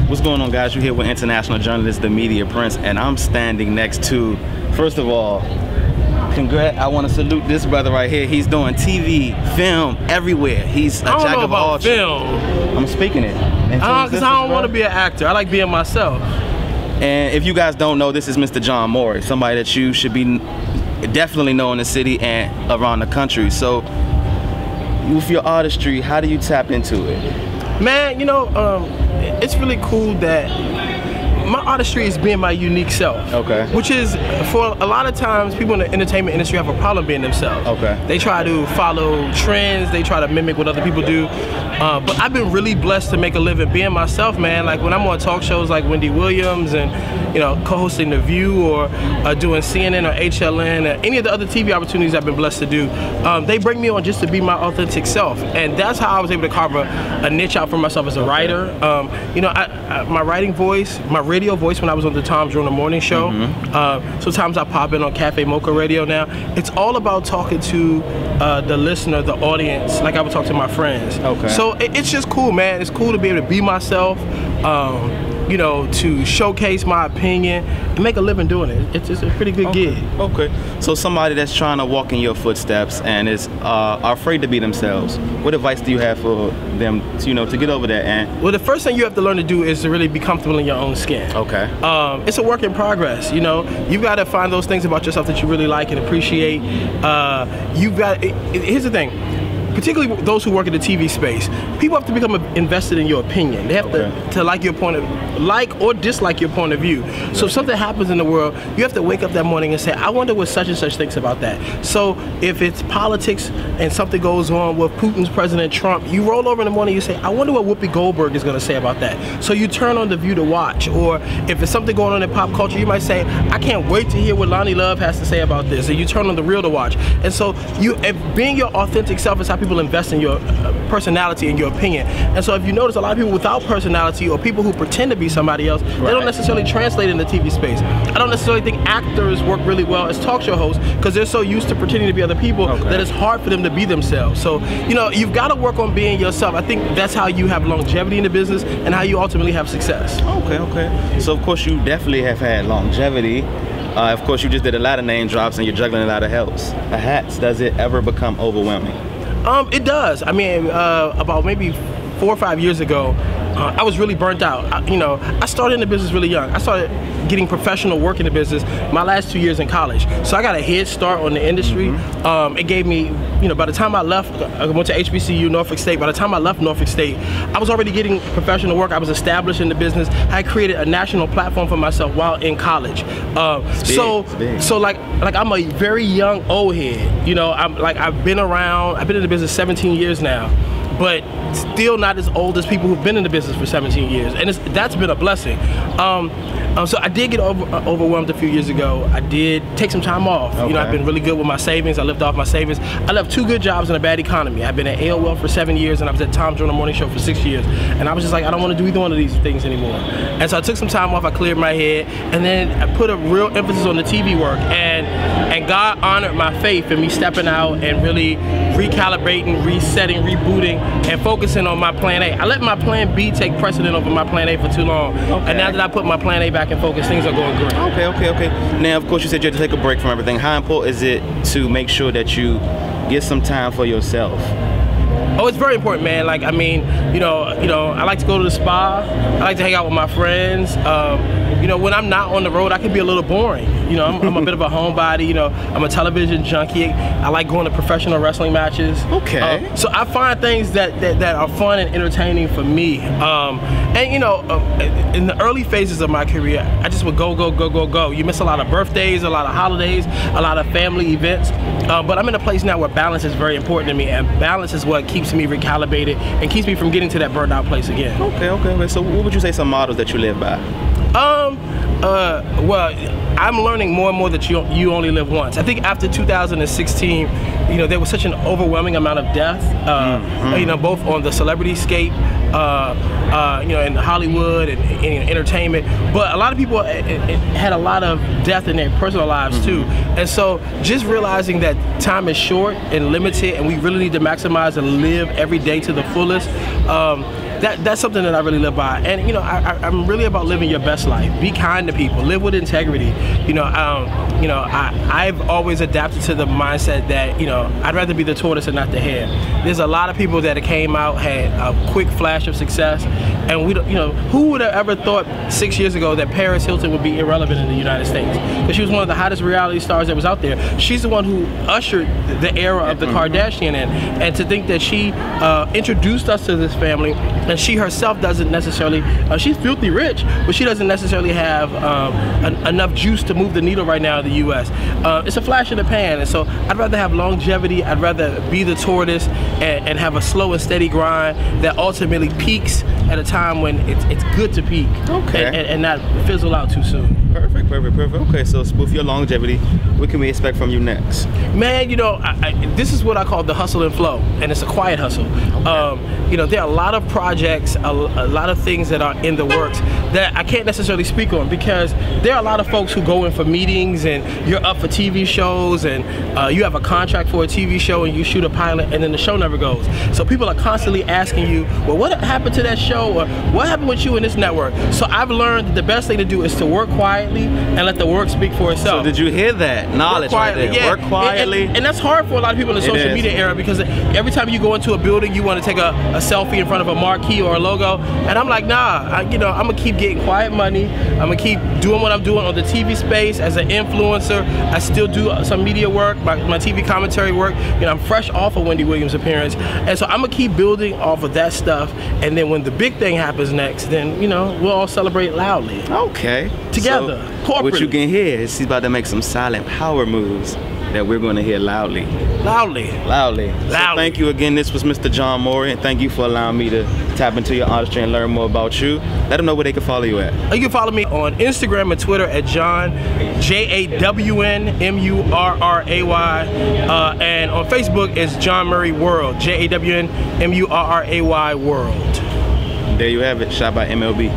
What's going on, guys? You're here with international journalist, the Media Prince, and I'm standing next to, first of all, I want to salute this brother right here. He's doing TV, film, everywhere. He's a jack of all trades. I'm speaking it. Because I don't want to be an actor. I like being myself. And if you guys don't know, this is Mr. Jawn Morris, somebody that you should be definitely know in the city and around the country. So, with your artistry, how do you tap into it? Man, you know, it's really cool that my artistry is being my unique self. Okay. Which is, for a lot of times, people in the entertainment industry have a problem being themselves. Okay. They try to follow trends, they try to mimic what other people do. But I've been really blessed to make a living being myself, man. Like when I'm on talk shows like Wendy Williams and, you know, co-hosting The View or doing CNN or HLN or any of the other TV opportunities I've been blessed to do, they bring me on just to be my authentic self. And that's how I was able to carve a niche out for myself as a writer. You know, my writing voice, my radio voice when I was on the Tom during the morning show. Sometimes I pop in on Cafe Mocha Radio now. It's all about talking to the listener, the audience, like I would talk to my friends. Okay. So it's just cool, man. It's cool to be able to be myself, you know, to showcase my opinion and make a living doing it. It's just a pretty good gig. Okay. So somebody that's trying to walk in your footsteps and is are afraid to be themselves, what advice do you have for them to, you know, to get over that? And well, the first thing you have to learn to do is to really be comfortable in your own skin. Okay. It's a work in progress, you know. You've got to find those things about yourself that you really like and appreciate. Here's the thing. Particularly those who work in the TV space, people have to become invested in your opinion. They have to like your point of, like or dislike your point of view. So if something happens in the world, you have to wake up that morning and say, I wonder what such and such thinks about that. So if it's politics and something goes on with Putin's President Trump, you roll over in the morning and you say, I wonder what Whoopi Goldberg is going to say about that. So you turn on The View to watch. Or if it's something going on in pop culture, you might say, I can't wait to hear what Lonnie Love has to say about this. And you turn on The Real to watch. And so being your authentic self is how people invest in your personality and your opinion. And so if you notice, a lot of people without personality or people who pretend to be somebody else, they don't necessarily translate in the TV space. I don't necessarily think actors work really well as talk show hosts because they're so used to pretending to be other people that it's hard for them to be themselves. So, you know, you've got to work on being yourself. I think that's how you have longevity in the business and how you ultimately have success. Okay. So of course you definitely have had longevity. Of course you just did a lot of name drops and you're juggling a lot of hats. Does it ever become overwhelming? It does. I mean, about maybe 4 or 5 years ago, I was really burnt out. I started in the business really young. I started getting professional work in the business my last 2 years in college. So I got a head start on the industry. It gave me, you know, by the time I left, I went to HBCU, Norfolk State. By the time I left Norfolk State, I was already getting professional work. I was established in the business. I created a national platform for myself while in college. So like I'm a very young old head. You know, I've been around. I've been in the business 17 years now, but still not as old as people who've been in the business for 17 years, and that's been a blessing. So I did get overwhelmed a few years ago. I did take some time off. You know, I've been really good with my savings. I lived off my savings. I left 2 good jobs in a bad economy. I've been at AOL for 7 years, and I was at Tom during the morning show for 6 years. And I was just like, I don't want to do either one of these things anymore. And so I took some time off. I cleared my head, and then I put a real emphasis on the TV work. And God honored my faith in me stepping out and really recalibrating, resetting, rebooting, and focusing on my plan A. I let my plan B take precedent over my plan A for too long. And now that I put my plan A back in focus, things are going great. Okay. Now, of course, you said you had to take a break from everything. How important is it to make sure that you get some time for yourself? Oh, it's very important, man. Like, I mean, you know, I like to go to the spa. I like to hang out with my friends. You know, when I'm not on the road, I can be a little boring. You know, I'm a bit of a homebody. You know, I'm a television junkie. I like going to professional wrestling matches. Okay. So I find things that are fun and entertaining for me. And you know, in the early phases of my career, I just would go. You miss a lot of birthdays, a lot of holidays, a lot of family events. But I'm in a place now where balance is very important to me, and balance is what keeps me recalibrated and keeps me from getting to that burned out place again. Okay. So what would you say some models that you live by? Well, I'm learning more and more that you only live once. I think after 2016, you know, there was such an overwhelming amount of death, you know, both on the celebrity scape, you know, in Hollywood and in entertainment, but a lot of people had a lot of death in their personal lives too. And so just realizing that time is short and limited and we really need to maximize and live every day to the fullest, that's something that I really live by. And you know, I'm really about living your best life. Be kind to people. Live with integrity. You know, I've always adapted to the mindset that, you know, I'd rather be the tortoise and not the hare. There's a lot of people that came out, had a quick flash of success, and we don't, you know, who would have ever thought 6 years ago that Paris Hilton would be irrelevant in the United States? Because she was one of the hottest reality stars that was out there. She's the one who ushered the era of the Kardashian in, and to think that she introduced us to this family, and she herself doesn't necessarily, she's filthy rich, but she doesn't necessarily have enough juice to move the needle right now in the U.S. It's a flash in the pan, and so I'd rather have longevity. I'd rather be the tortoise and have a slow and steady grind that ultimately peaks at a time when it's good to peak, and not fizzle out too soon. Perfect. Okay, so with your longevity, what can we expect from you next? Man, you know, this is what I call the hustle and flow, and it's a quiet hustle. You know, there are a lot of projects, a lot of things that are in the works that I can't necessarily speak on, because there are a lot of folks who go in for meetings, and you're up for TV shows, and you have a contract for a TV show, and you shoot a pilot, and then the show never goes. So people are constantly asking you, well, what happened to that show, or what happened with you in this network? So I've learned that the best thing to do is to work quietly and let the work speak for itself. So did you hear that? Knowledge right there. Yeah. Work quietly. And that's hard for a lot of people in the social media era, because every time you go into a building, you want to take a selfie in front of a marquee or a logo. And I'm like, nah, you know, I'm going to keep getting quiet money. I'm going to keep doing what I'm doing on the TV space as an influencer. I still do some media work, my TV commentary work. You know, I'm fresh off a Wendy Williams appearance. And so I'm going to keep building off of that stuff. And then when the big thing happens next, then, you know, we'll all celebrate loudly. Okay. Together, so corporately. What you can hear is he's about to make some silent power moves that we're going to hear loudly. Loudly. So thank you again. This was Mr. Jawn Morey, and thank you for allowing me to tap into your artistry and learn more about you. Let them know where they can follow you at. You can follow me on Instagram and Twitter at Jawn, JAWNMURRAY, and on Facebook it's Jawn Murray World, JAWNMURRAY World. There you have it. Shot by MLB.